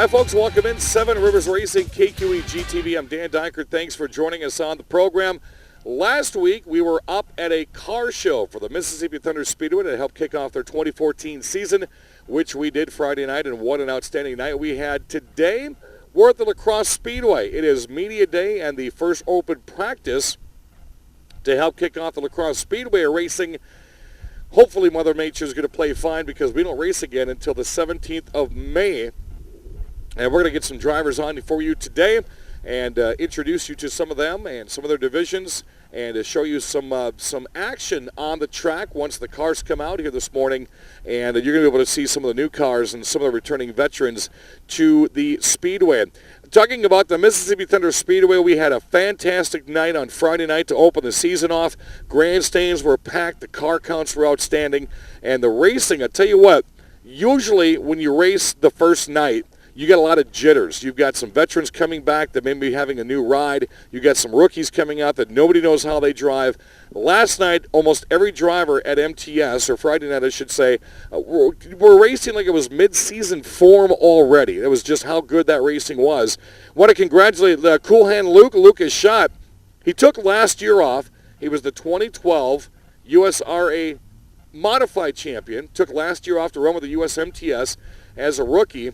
Hi, folks. Welcome in. Seven Rivers Racing, KQE GTV. I'm Dan Deicher. Thanks for joining us on the program. Last week, we were up at a car show for the Mississippi Thunder Speedway to help kick off their 2014 season, which we did Friday night, and what an outstanding night we had today. We're at the La Crosse Speedway. It is media day and the first open practice to help kick off the La Crosse Speedway racing. Hopefully, Mother Nature is going to play fine because we don't race again until the 17th of May. And we're going to get some drivers on for you today and introduce you to some of them and some of their divisions and show you some action on the track once the cars come out here this morning. And you're going to be able to see some of the new cars and some of the returning veterans to the Speedway. Talking about the Mississippi Thunder Speedway, we had a fantastic night on Friday night to open the season off. Grandstands were packed, the car counts were outstanding, and the racing, I tell you what, usually when you race the first night, you got a lot of jitters. You've got some veterans coming back that may be having a new ride. You've got some rookies coming out that nobody knows how they drive. Last night, almost every driver at MTS, or Friday night I should say, were racing like it was mid-season form already. That was just how good that racing was. Want to congratulate Cool Hand Luke. Lucas Schott. He took last year off. He was the 2012 USRA Modified Champion. Took last year off to run with the USMTS as a rookie.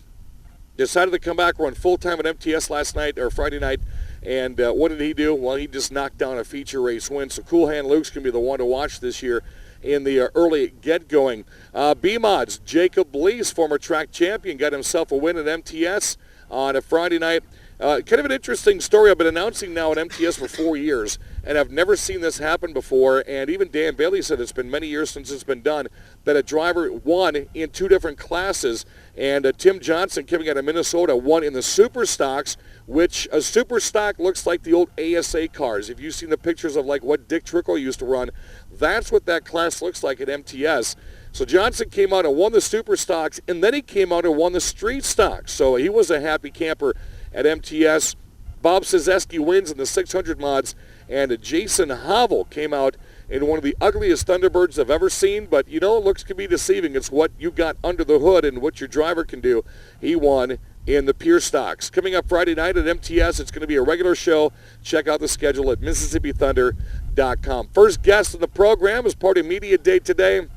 Decided to come back, run full-time at MTS last night, or Friday night, and what did he do? Well, he just knocked down a feature race win, so Cool Hand Luke's going to be the one to watch this year in the early get-going. B-Mods, Jacob Blees, former track champion, got himself a win at MTS on a Friday night. Kind of an interesting story. I've been announcing now at MTS for 4 years, and I've never seen this happen before, and even Dan Bailey said it's been many years since it's been done, that a driver won in two different classes, and Tim Johnson, coming out of Minnesota, won in the Super Stocks, which a Super Stock looks like the old ASA cars. If you've seen the pictures of like what Dick Trickle used to run, that's what that class looks like at MTS. So Johnson came out and won the Super Stocks, and then he came out and won the Street Stocks. So he was a happy camper at MTS. Bob Cizeski wins in the 600 mods, and Jason Havel came out in one of the ugliest Thunderbirds I've ever seen, but you know, looks can be deceiving. It's what you got under the hood and what your driver can do. He won in the Pure Stocks. Coming up Friday night at MTS, it's going to be a regular show. Check out the schedule at MississippiThunder.com. First guest of the program is part of Media Day today.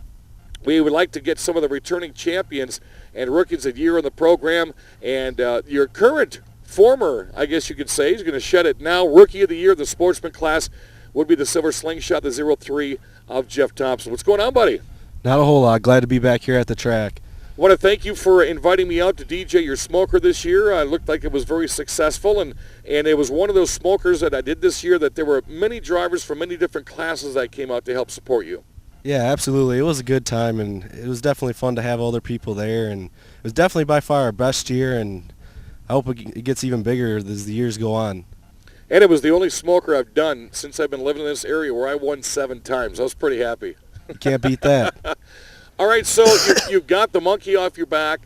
We would like to get some of the returning champions and rookies of the year in the program, and your current former, I guess you could say, he's going to shed it now, Rookie of the Year, the sportsman class, would be the Silver Slingshot, the 03 of Jeff Thompson. What's going on, buddy? Not a whole lot. Glad to be back here at the track. I want to thank you for inviting me out to DJ your smoker this year. It looked like it was very successful, and it was one of those smokers that I did this year that there were many drivers from many different classes that came out to help support you. Yeah, absolutely. It was a good time, and it was definitely fun to have other people there, and it was definitely by far our best year, and I hope it gets even bigger as the years go on. And it was the only smoker I've done since I've been living in this area where I won 7 times. I was pretty happy. You can't beat that. All right, so you've got the monkey off your back.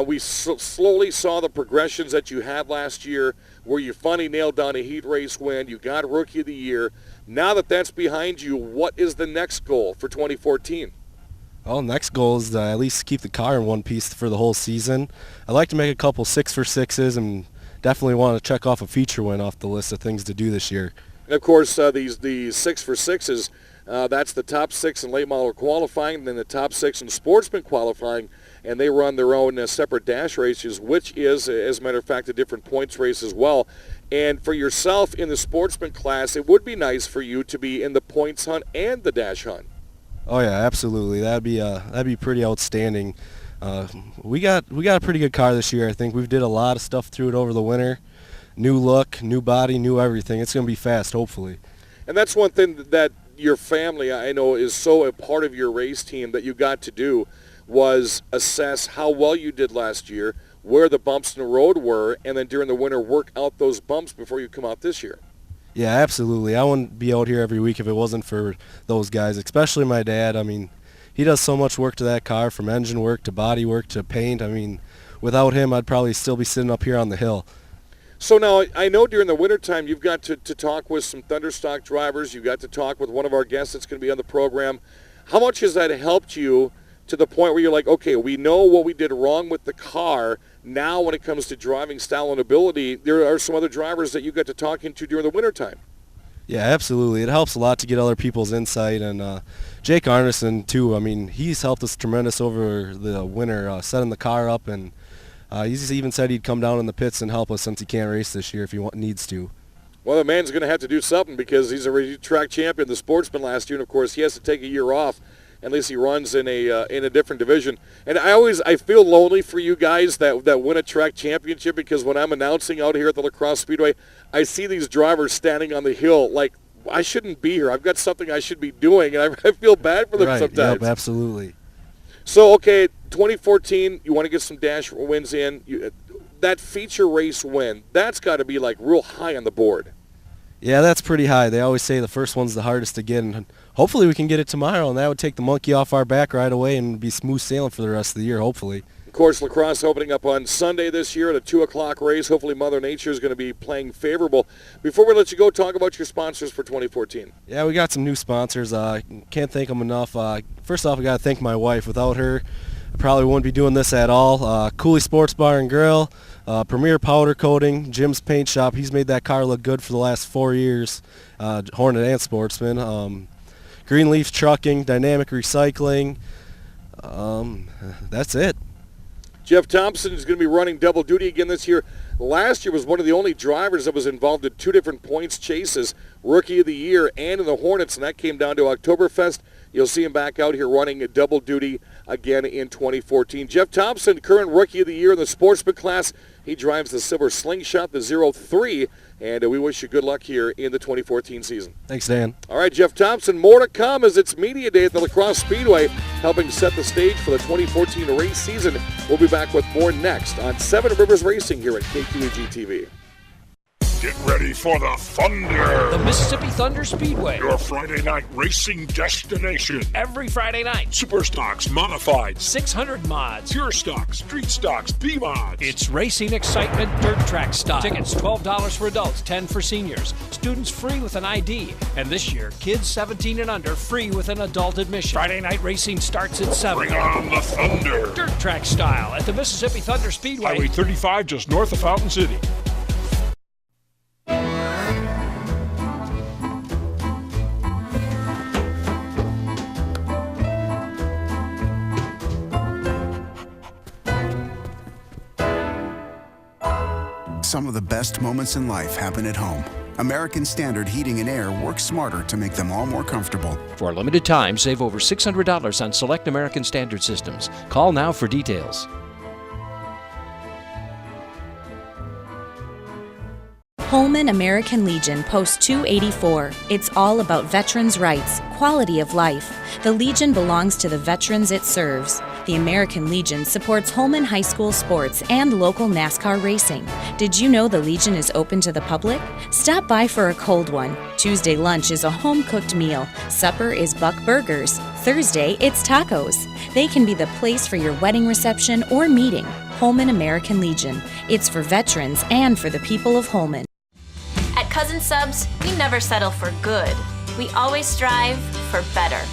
We slowly saw the progressions that you had last year where you finally nailed down a heat race win. You got Rookie of the Year. Now that that's behind you, what is the next goal for 2014? Well, next goal is to at least keep the car in one piece for the whole season. I'd like to make a couple 6-for-6s and definitely want to check off a feature win off the list of things to do this year. And of course, these 6-for-6s, that's the top 6 in late model qualifying, and then the top 6 in sportsman qualifying, and they run their own separate dash races, which is, as a matter of fact, a different points race as well. And for yourself in the sportsman class, it would be nice for you to be in the points hunt and the dash hunt. Oh yeah, absolutely. That'd be pretty outstanding. We got a pretty good car this year. I think we did a lot of stuff through it over the winter. New look, new body, new everything. It's going to be fast, hopefully. And that's one thing that your family, I know, is so a part of your race team that you got to do was assess how well you did last year, where the bumps in the road were, and then during the winter work out those bumps before you come out this year. Yeah, absolutely. I wouldn't be out here every week if it wasn't for those guys, especially my dad. I mean, he does so much work to that car, from engine work to body work to paint. I mean, without him, I'd probably still be sitting up here on the hill. So now, I know during the wintertime you've got to talk with some Thunderstock drivers. You've got to talk with one of our guests that's going to be on the program. How much has that helped you to the point where you're like, okay, we know what we did wrong with the car. now when it comes to driving style and ability, there are some other drivers that you got to talking to during the wintertime. Yeah, absolutely. It helps a lot to get other people's insight, and Jake Arneson too. I mean, he's helped us tremendous over the winter, setting the car up, and he's even said he'd come down in the pits and help us since he can't race this year if he needs to. Well, the man's going to have to do something because he's a track champion, the Sportsman last year, and of course he has to take a year off. At least he runs in a different division. And I feel lonely for you guys that win a track championship, because when I'm announcing out here at the La Crosse Speedway, I see these drivers standing on the hill like, I shouldn't be here. I've got something I should be doing, and I feel bad for them right, sometimes. Yep, absolutely. So, okay, 2014, you want to get some dash wins in. That feature race win, that's got to be like real high on the board. Yeah, that's pretty high. They always say the first one's the hardest to get, and hopefully we can get it tomorrow, and that would take the monkey off our back right away and be smooth sailing for the rest of the year, hopefully. Of course, La Crosse opening up on Sunday this year at a 2 o'clock race. Hopefully Mother Nature is going to be playing favorable. Before we let you go, talk about your sponsors for 2014. Yeah, we got some new sponsors. Can't thank them enough. First off, I got to thank my wife. Without her, I probably wouldn't be doing this at all. Cooley Sports Bar and Grill, Premier Powder Coating, Jim's Paint Shop. He's made that car look good for the last 4 years. Hornet and Sportsman. Greenleaf Trucking, Dynamic Recycling. That's it. Jeff Thompson is going to be running double duty again this year. Last year was one of the only drivers that was involved in 2 different points chases, Rookie of the Year and in the Hornets, and that came down to Oktoberfest. You'll see him back out here running a double duty again in 2014. Jeff Thompson, current Rookie of the Year in the Sportsman class. He drives the Silver Slingshot, the 03, and we wish you good luck here in the 2014 season. Thanks, Dan. All right, Jeff Thompson, more to come as it's media day at the La Crosse Speedway, helping set the stage for the 2014 race season. We'll be back with more next on 7 Rivers Racing here at KQEG TV. Get ready for the Thunder! The Mississippi Thunder Speedway. Your Friday night racing destination. Every Friday night. Super stocks, modified, 600 mods. pure stocks, street stocks, B-mods. It's racing excitement, dirt track style. Tickets $12 for adults, $10 for seniors. Students free with an ID. And this year, kids 17 and under free with an adult admission. Friday night racing starts at 7. Bring on the Thunder! Dirt track style at the Mississippi Thunder Speedway. Highway 35 just north of Fountain City. Some of the best moments in life happen at home. American Standard Heating and Air works smarter to make them all more comfortable. For a limited time, save over $600 on select American Standard systems. Call now for details. Holman American Legion Post 284. It's all about veterans' rights, quality of life. The Legion belongs to the veterans it serves. The American Legion supports Holman High School sports and local NASCAR racing. Did you know the Legion is open to the public? Stop by for a cold one. Tuesday lunch is a home-cooked meal. Supper is Buck Burgers. Thursday, it's tacos. They can be the place for your wedding reception or meeting. Holman American Legion. It's for veterans and for the people of Holman. At Cousin Subs, we never settle for good. We always strive for better.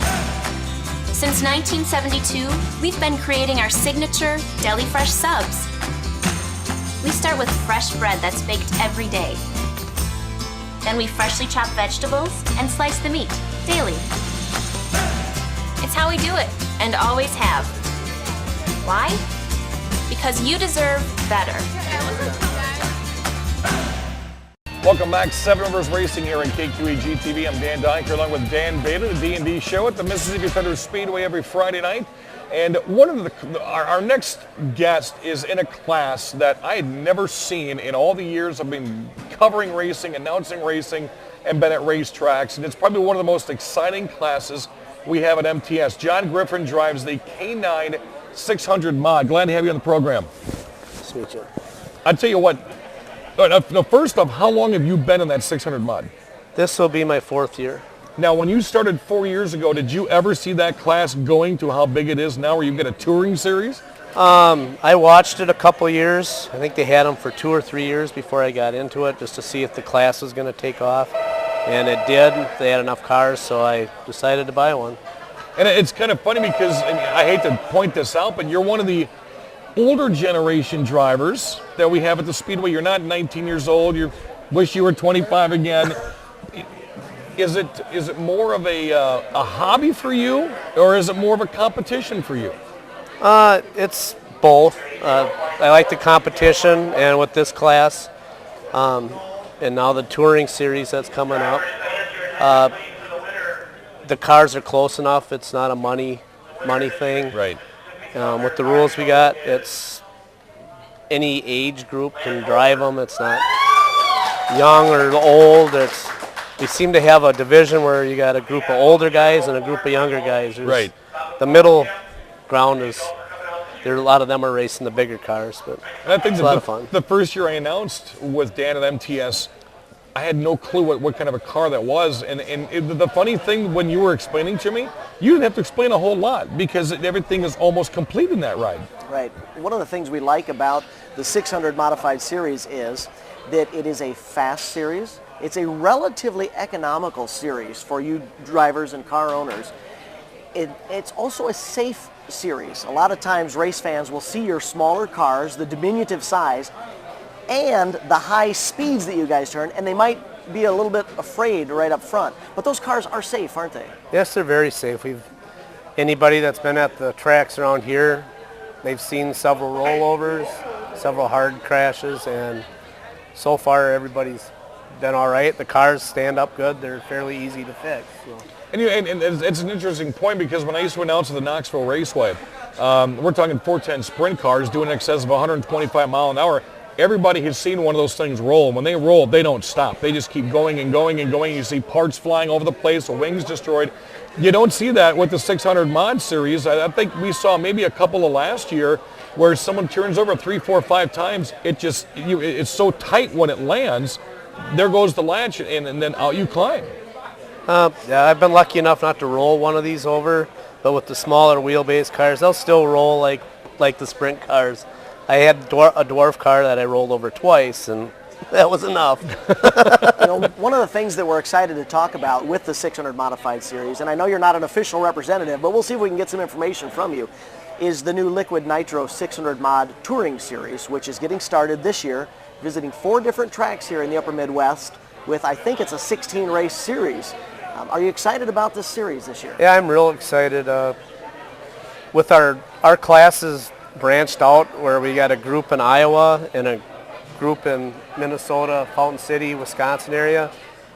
Since 1972, we've been creating our signature Deli Fresh subs. We start with fresh bread that's baked every day. Then we freshly chop vegetables and slice the meat daily. It's how we do it, and always have. Why? Because you deserve better. Welcome back, 7 Rivers Racing here on KQEG TV. I'm Dan Deicher along with Dan Bailey, the D&D show at the Mississippi Thunder Speedway every Friday night. And one of our next guest is in a class that I had never seen in all the years I've been covering racing, announcing racing, and been at racetracks. And it's probably one of the most exciting classes we have at MTS. John Griffin drives the K9 600 mod. Glad to have you on the program. Sweet you. I'll tell you what. Now, first off, how long have you been in that 600 mod? This will be my 4th year. Now, when you started 4 years ago, did you ever see that class going to how big it is now, where you get a touring series? I watched it a couple years. I think they had them for 2 or 3 years before I got into it, just to see if the class was going to take off. And it did. They had enough cars, so I decided to buy one. And it's kind of funny because, I hate to point this out, but you're one of the older generation drivers that we have at the Speedway. You're not 19 years old. You wish you were 25 again. Is it more of a hobby for you, or is it more of a competition for you? It's both. I like the competition, and with this class, and now the touring series that's coming up, the cars are close enough. It's not a money thing. Right. With the rules we got, it's any age group can drive them. It's not young or old. We seem to have a division where you got a group of older guys and a group of younger guys. Right. The middle ground is, a lot of them are racing the bigger cars, but it's a lot of fun. The first year I announced with Dan at MTS, I had no clue what kind of a car that was. And the funny thing, when you were explaining to me, you didn't have to explain a whole lot because everything is almost complete in that ride. Right. One of the things we like about the 600 Modified Series is that it is a fast series. It's a relatively economical series for you drivers and car owners. It's also a safe series. A lot of times race fans will see your smaller cars, the diminutive size, and the high speeds that you guys turn, and they might be a little bit afraid right up front. But those cars are safe, aren't they? Yes, they're very safe. Anybody that's been at the tracks around here, they've seen several rollovers, several hard crashes, and so far everybody's been all right. The cars stand up good. They're fairly easy to fix. So. And it's an interesting point because when I used to announce at the Knoxville Raceway, we're talking 410 sprint cars doing in excess of 125 mile an hour. Everybody has seen one of those things roll. When they roll, they don't stop. They just keep going and going and going. You see parts flying over the place, the wings destroyed. You don't see that with the 600 Mod Series. I think we saw maybe a couple of last year where someone turns over 3, 4, 5 times. It's so tight when it lands. There goes the latch, and then out you climb. Yeah, I've been lucky enough not to roll one of these over, but with the smaller wheelbase cars, they'll still roll like the sprint cars. I had a dwarf car that I rolled over twice, and that was enough. One of the things that we're excited to talk about with the 600 Modified Series, and I know you're not an official representative, but we'll see if we can get some information from you, is the new Liquid Nitro 600 Mod Touring Series, which is getting started this year, visiting 4 different tracks here in the Upper Midwest with, I think it's a 16-race series. Are you excited about this series this year? Yeah, I'm real excited. With our classes branched out where we got a group in Iowa and a group in Minnesota, Fountain City, Wisconsin area.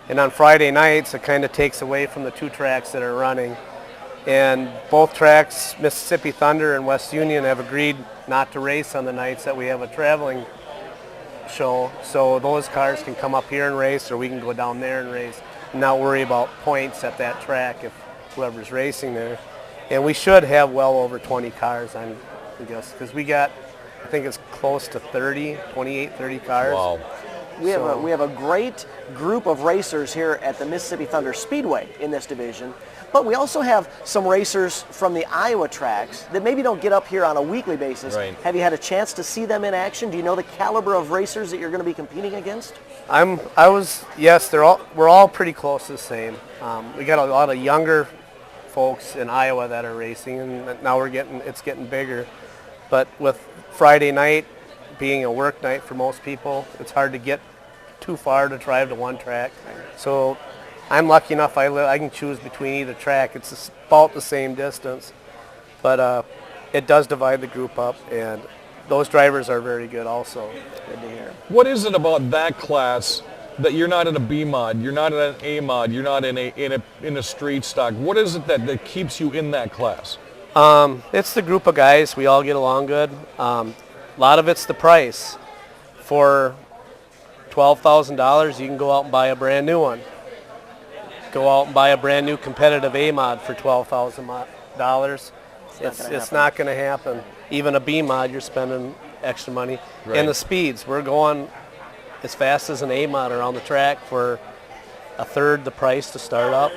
And on Friday nights, it kind of takes away from the 2 tracks that are running. And both tracks, Mississippi Thunder and West Union, have agreed not to race on the nights that we have a traveling show. So those cars can come up here and race, or we can go down there and race and not worry about points at that track if whoever's racing there. And we should have well over 20 cars, I guess, because we got, I think it's close to 28, 30 cars. Wow. We have a great group of racers here at the Mississippi Thunder Speedway in this division, but we also have some racers from the Iowa tracks that maybe don't get up here on a weekly basis. Right. Have you had a chance to see them in action? Do you know the caliber of racers that you're going to be competing against? Yes, we're all pretty close to the same. We got a lot of younger folks in Iowa that are racing, and now it's getting bigger. But with Friday night being a work night for most people, it's hard to get too far to drive to one track. So I'm lucky enough I can choose between either track. It's about the same distance, but it does divide the group up, and those drivers are very good also. Good to hear. What is it about that class that you're not in a B mod, you're not in an A mod, you're not in a street stock? What is it that keeps you in that class? It's the group of guys. We all get along good. A lot of it's the price. For $12,000, you can go out and buy a brand new one. Go out and buy a brand new competitive A mod for $12,000. It's not going to happen. Even a B mod, you're spending extra money. Right. And the speeds, we're going as fast as an A mod around the track for a third the price to start up.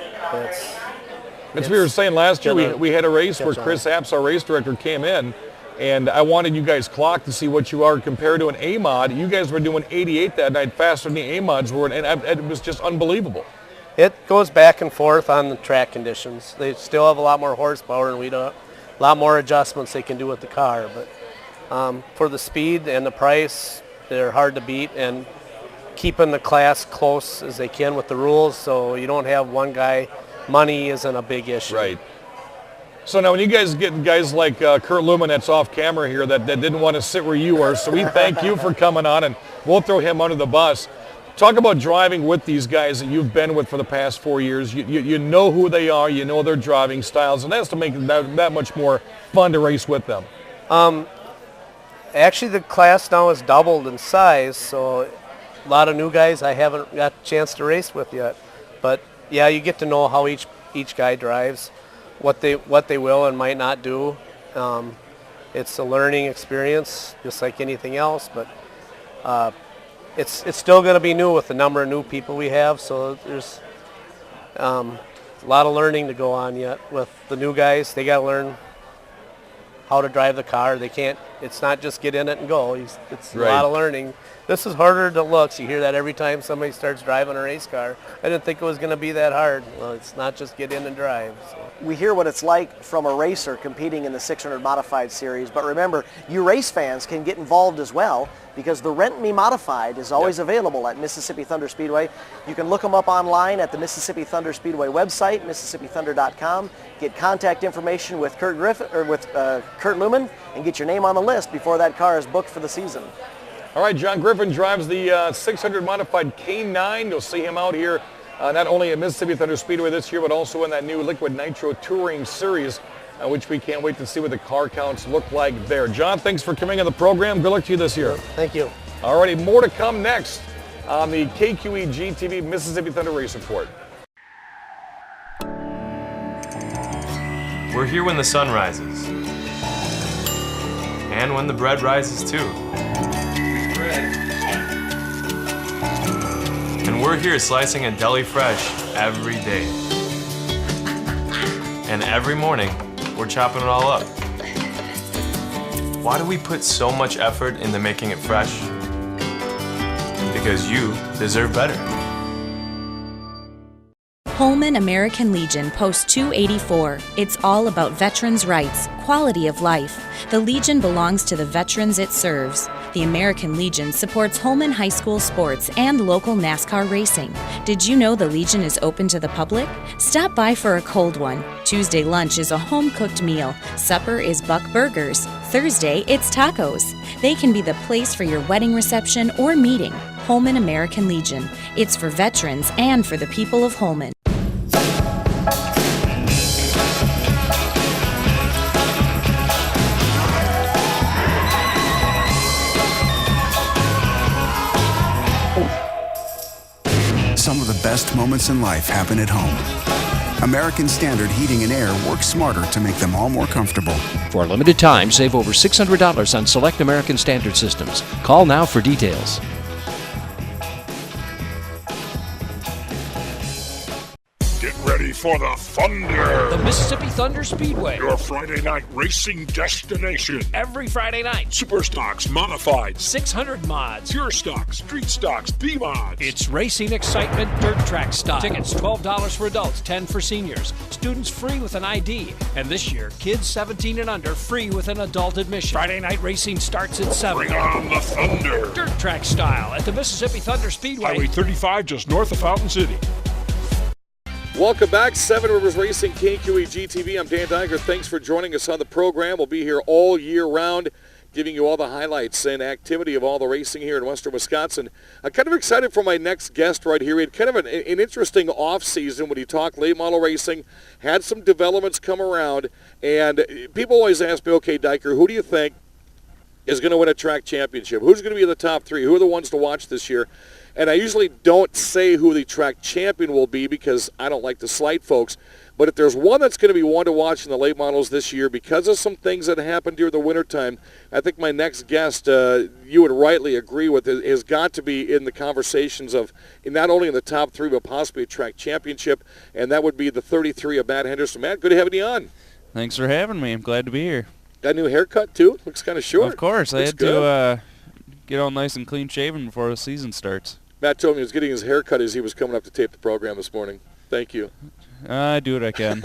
As we were saying last year, we had a race where Chris Apps, our race director, came in, and I wanted you guys clocked to see what you are compared to an A mod. You guys were doing 88 that night, faster than the A mods were, and it was just unbelievable. It goes back and forth on the track conditions. They still have a lot more horsepower, and a lot more adjustments they can do with the car. But For the speed and the price, they're hard to beat, and keeping the class close as they can with the rules, so you don't have one guy. Money isn't a big issue. Right. So now when you guys get guys like Kurt Lumen that's off camera here that didn't want to sit where you were, so we thank you for coming on, and we'll throw him under the bus. Talk about driving with these guys that you've been with for the past 4 years. You know who they are, you know their driving styles, and that's to make it that much more fun to race with them. Actually, the class now has doubled in size, so a lot of new guys I haven't got a chance to race with yet. But yeah, you get to know how each guy drives, what they will and might not do. It's a learning experience, just like anything else. But it's still going to be new with the number of new people we have. So there's a lot of learning to go on yet with the new guys. They got to learn how to drive the car. They can't. It's not just get in it and go. It's Right. A lot of learning. This is harder than it looks. You hear that every time somebody starts driving a race car. I didn't think it was going to be that hard. Well, it's not just get in and drive. So. We hear what it's like from a racer competing in the 600 Modified Series, but remember, you race fans can get involved as well because the Rent Me Modified is always available at Mississippi Thunder Speedway. You can look them up online at the Mississippi Thunder Speedway website, MississippiThunder.com. Get contact information with Kurt Griffin or with Kurt Lumen, and get your name on the list before that car is booked for the season. All right, John Griffin drives the 600 Modified K9. You'll see him out here not only at Mississippi Thunder Speedway this year, but also in that new Liquid Nitro Touring Series, which we can't wait to see what the car counts look like there. John, thanks for coming on the program. Good luck to you this year. Thank you. All righty, more to come next on the KQE GTV Mississippi Thunder Race Report. We're here when the sun rises. And when the bread rises too. And we're here slicing a deli fresh every day. And every morning, we're chopping it all up. Why do we put so much effort into making it fresh? Because you deserve better. Holman American Legion Post 284. It's all about veterans' rights, quality of life. The Legion belongs to the veterans it serves. The American Legion supports Holman High School sports and local NASCAR racing. Did you know the Legion is open to the public? Stop by for a cold one. Tuesday lunch is a home-cooked meal. Supper is Buck Burgers. Thursday, it's tacos. They can be the place for your wedding reception or meeting. Holman American Legion. It's for veterans and for the people of Holman. Some of the best moments in life happen at home. American Standard Heating and Air works smarter to make them all more comfortable. For a limited time, save over $600 on select American Standard systems. Call now for details. Get ready for the Thunder. The Mississippi Thunder Speedway. Your Friday night racing destination. Every Friday night. Super stocks, modifieds, 600 mods. pure stocks, street stocks, B-mods. It's racing excitement, dirt track style. Tickets $12 for adults, $10 for seniors. Students free with an ID. And this year, kids 17 and under free with an adult admission. Friday night racing starts at 7. Bring on the Thunder. Dirt track style at the Mississippi Thunder Speedway. Highway 35 just north of Fountain City. Welcome back, Seven Rivers Racing, KQE GTV. I'm Dan Deicher. Thanks for joining us on the program. We'll be here all year round, giving you all the highlights and activity of all the racing here in western Wisconsin. I'm kind of excited for my next guest right here. He had kind of an interesting off-season when he talked late model racing, had some developments come around, and people always ask me, okay, Deicher, who do you think is going to win a track championship? Who's going to be in the top three? Who are the ones to watch this year? And I usually don't say who the track champion will be because I don't like to slight folks. But if there's one that's going to be one to watch in the late models this year because of some things that happened during the wintertime, I think my next guest, you would rightly agree with, has got to be in the conversations of not only in the top three but possibly a track championship, and that would be the 33 of Matt Henderson. Matt, good to have you on. Thanks for having me. I'm glad to be here. Got a new haircut, too? Looks kind of short. Of course. I had to get all nice and clean shaven before the season starts. Matt told me he was getting his hair cut as he was coming up to tape the program this morning. Thank you. I do what I can.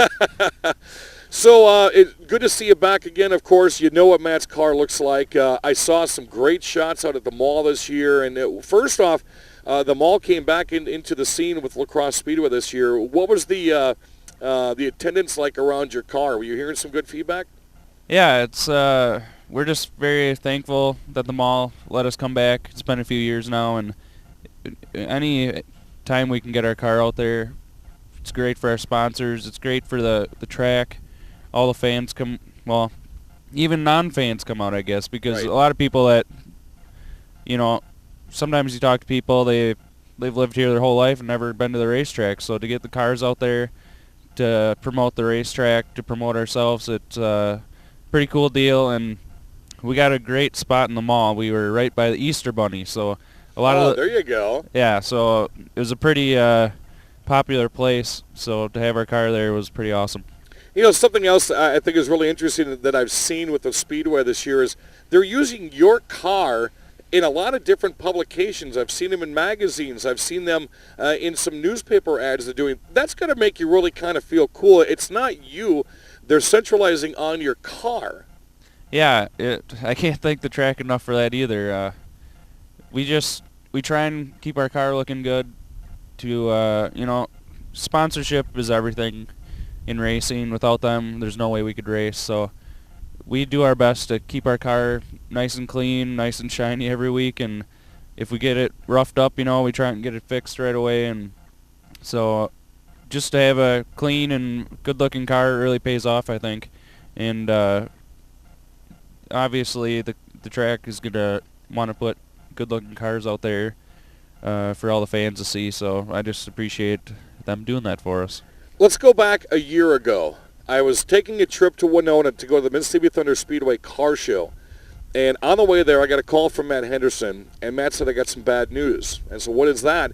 So it's good to see you back again. Of course, you know what Matt's car looks like. I saw some great shots out at the mall this year. And first off, the mall came back into the scene with La Crosse Speedway this year. What was the attendance like around your car? Were you hearing some good feedback? Yeah, it's we're just very thankful that the mall let us come back. It's been a few years now, and any time we can get our car out there, it's great for our sponsors. It's great for the track. All the fans come, well, even non-fans come out, I guess, because a lot of people that, sometimes you talk to people, they've lived here their whole life and never been to the racetrack. So to get the cars out there, to promote the racetrack, to promote ourselves, it's a pretty cool deal. And we got a great spot in the mall. We were right by the Easter Bunny, so a lot of there you go. Yeah, so it was a pretty popular place. So to have our car there was pretty awesome. Something else I think is really interesting that I've seen with the Speedway this year is they're using your car in a lot of different publications. I've seen them in magazines. I've seen them in some newspaper ads they're doing. That's going to make you really kind of feel cool. It's not you. They're centralizing on your car. Yeah, I can't thank the track enough for that either. We try and keep our car looking good. Sponsorship is everything in racing. Without them, there's no way we could race. So we do our best to keep our car nice and clean, nice and shiny every week. And if we get it roughed up, we try and get it fixed right away. And so just to have a clean and good-looking car really pays off, I think. And obviously the track is going to want to put good-looking cars out there for all the fans to see. So I just appreciate them doing that for us. Let's go back a year ago. I was taking a trip to Winona to go to the Mississippi Thunder Speedway car show. And on the way there, I got a call from Matt Henderson, and Matt said I got some bad news. And so what is that?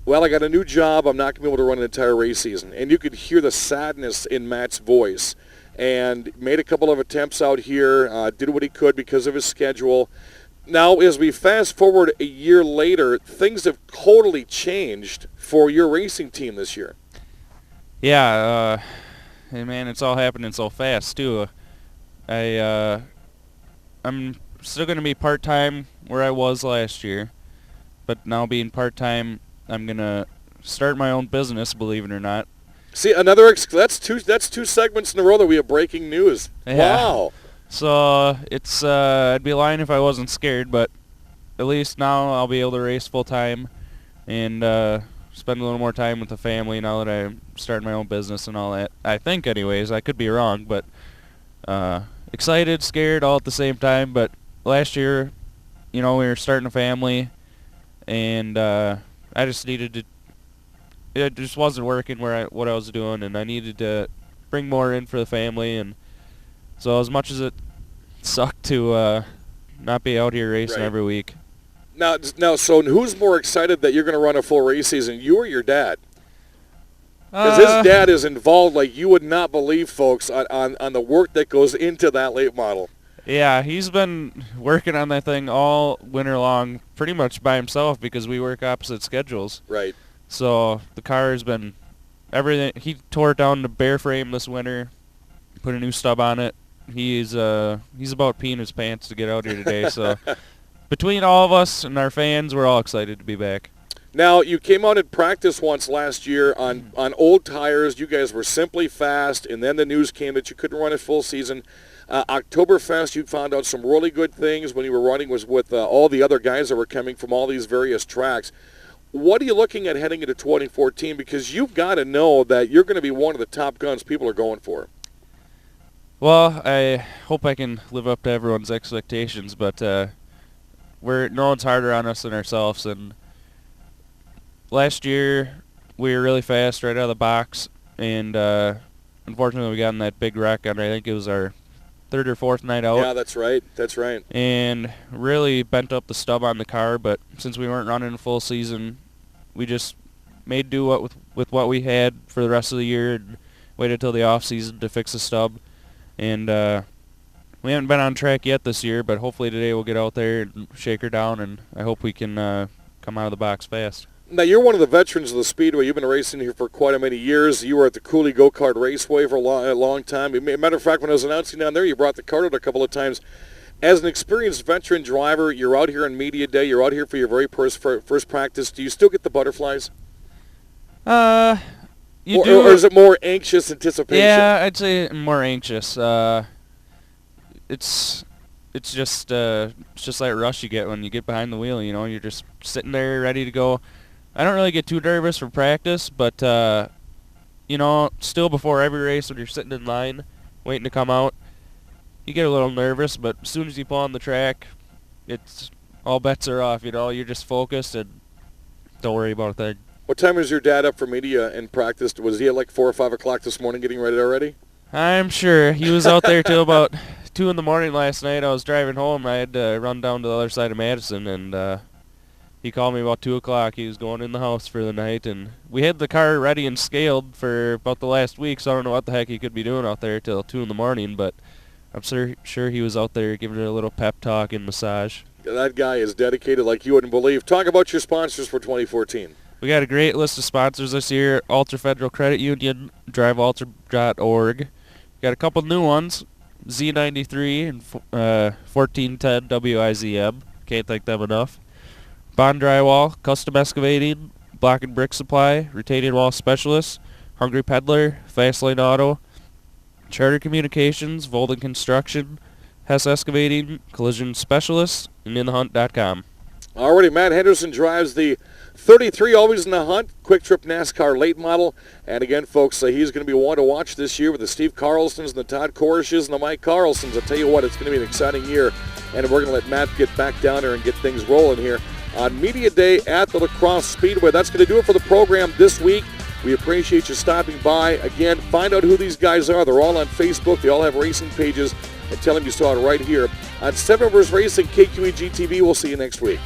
Well, I got a new job. I'm not going to be able to run an entire race season. And you could hear the sadness in Matt's voice. And made a couple of attempts out here, did what he could because of his schedule. Now, as we fast forward a year later, things have totally changed for your racing team this year. Yeah, hey man, it's all happening so fast too. I'm still going to be part-time where I was last year, but now being part-time, I'm going to start my own business, believe it or not. See, that's two segments in a row that we have breaking news. Yeah. Wow. So it's I'd be lying if I wasn't scared, but at least now I'll be able to race full-time and spend a little more time with the family now that I'm starting my own business and all that. I think anyways. I could be wrong, but excited, scared all at the same time. But last year, we were starting a family, and I just needed to, it just wasn't working what I was doing, and I needed to bring more in for the family. And so as much as it sucked to not be out here racing every week. Now, so who's more excited that you're going to run a full race season, you or your dad? Because his dad is involved like you would not believe, folks, on the work that goes into that late model. Yeah, he's been working on that thing all winter long pretty much by himself because we work opposite schedules. Right. So the car has been everything. He tore it down to bare frame this winter, put a new stub on it. He's about peeing his pants to get out here today. So between all of us and our fans, we're all excited to be back. Now, you came out in practice once last year on old tires. You guys were simply fast, and then the news came that you couldn't run a full season. Oktoberfest, you found out some really good things when you were running with all the other guys that were coming from all these various tracks. What are you looking at heading into 2014? Because you've got to know that you're going to be one of the top guns people are going for. Well, I hope I can live up to everyone's expectations, but no one's harder on us than ourselves. And last year, we were really fast right out of the box, and unfortunately, we got in that big wreck on, I think it was our third or fourth night out. Yeah, that's right. That's right. And really bent up the stub on the car, but since we weren't running a full season, we just made do with what we had for the rest of the year and waited till the off season to fix the stub. And we haven't been on track yet this year, but hopefully today we'll get out there and shake her down, and I hope we can come out of the box fast. Now, you're one of the veterans of the Speedway. You've been racing here for quite a many years. You were at the Cooley Go-Kart Raceway for a long time. Matter of fact, when I was announcing down there, you brought the cart out a couple of times. As an experienced veteran driver, you're out here on media day. You're out here for your very first practice. Do you still get the butterflies? You do. Or is it more anxious anticipation? Yeah, I'd say more anxious. It's just like a rush you get when you get behind the wheel. You know, you're just sitting there ready to go. I don't really get too nervous for practice, but you know, still before every race when you're sitting in line waiting to come out, you get a little nervous. But as soon as you pull on the track, it's all bets are off. You know, you're just focused and don't worry about a thing. What time was your dad up for media and practiced? Was he at like 4 or 5 o'clock this morning getting ready already? I'm sure. He was out there till about 2 in the morning last night. I was driving home. I had to run down to the other side of Madison, and he called me about 2 o'clock. He was going in the house for the night, and we had the car ready and scaled for about the last week, so I don't know what the heck he could be doing out there till 2 in the morning, but I'm sure he was out there giving it a little pep talk and massage. That guy is dedicated like you wouldn't believe. Talk about your sponsors for 2014. We got a great list of sponsors this year. Ultra Federal Credit Union, driveultra.org. Got a couple new ones, Z93 and 1410 WIZM. Can't thank them enough. Bond Drywall, Custom Excavating, Block and Brick Supply, Retaining Wall Specialists, Hungry Peddler, Fastlane Auto, Charter Communications, Volden Construction, Hess Excavating, Collision Specialists, and InTheHunt.com. Already, Matt Henderson drives the 33, always in the hunt, Quick Trip NASCAR late model. And again, folks, he's going to be one to watch this year with the Steve Carlsons and the Todd Koreshes and the Mike Carlsons. I'll tell you what, it's going to be an exciting year. And we're going to let Matt get back down there and get things rolling here on Media Day at the La Crosse Speedway. That's going to do it for the program this week. We appreciate you stopping by. Again, find out who these guys are. They're all on Facebook. They all have racing pages. And tell them you saw it right here on 7 Rivers Racing, KQEG TV. We'll see you next week.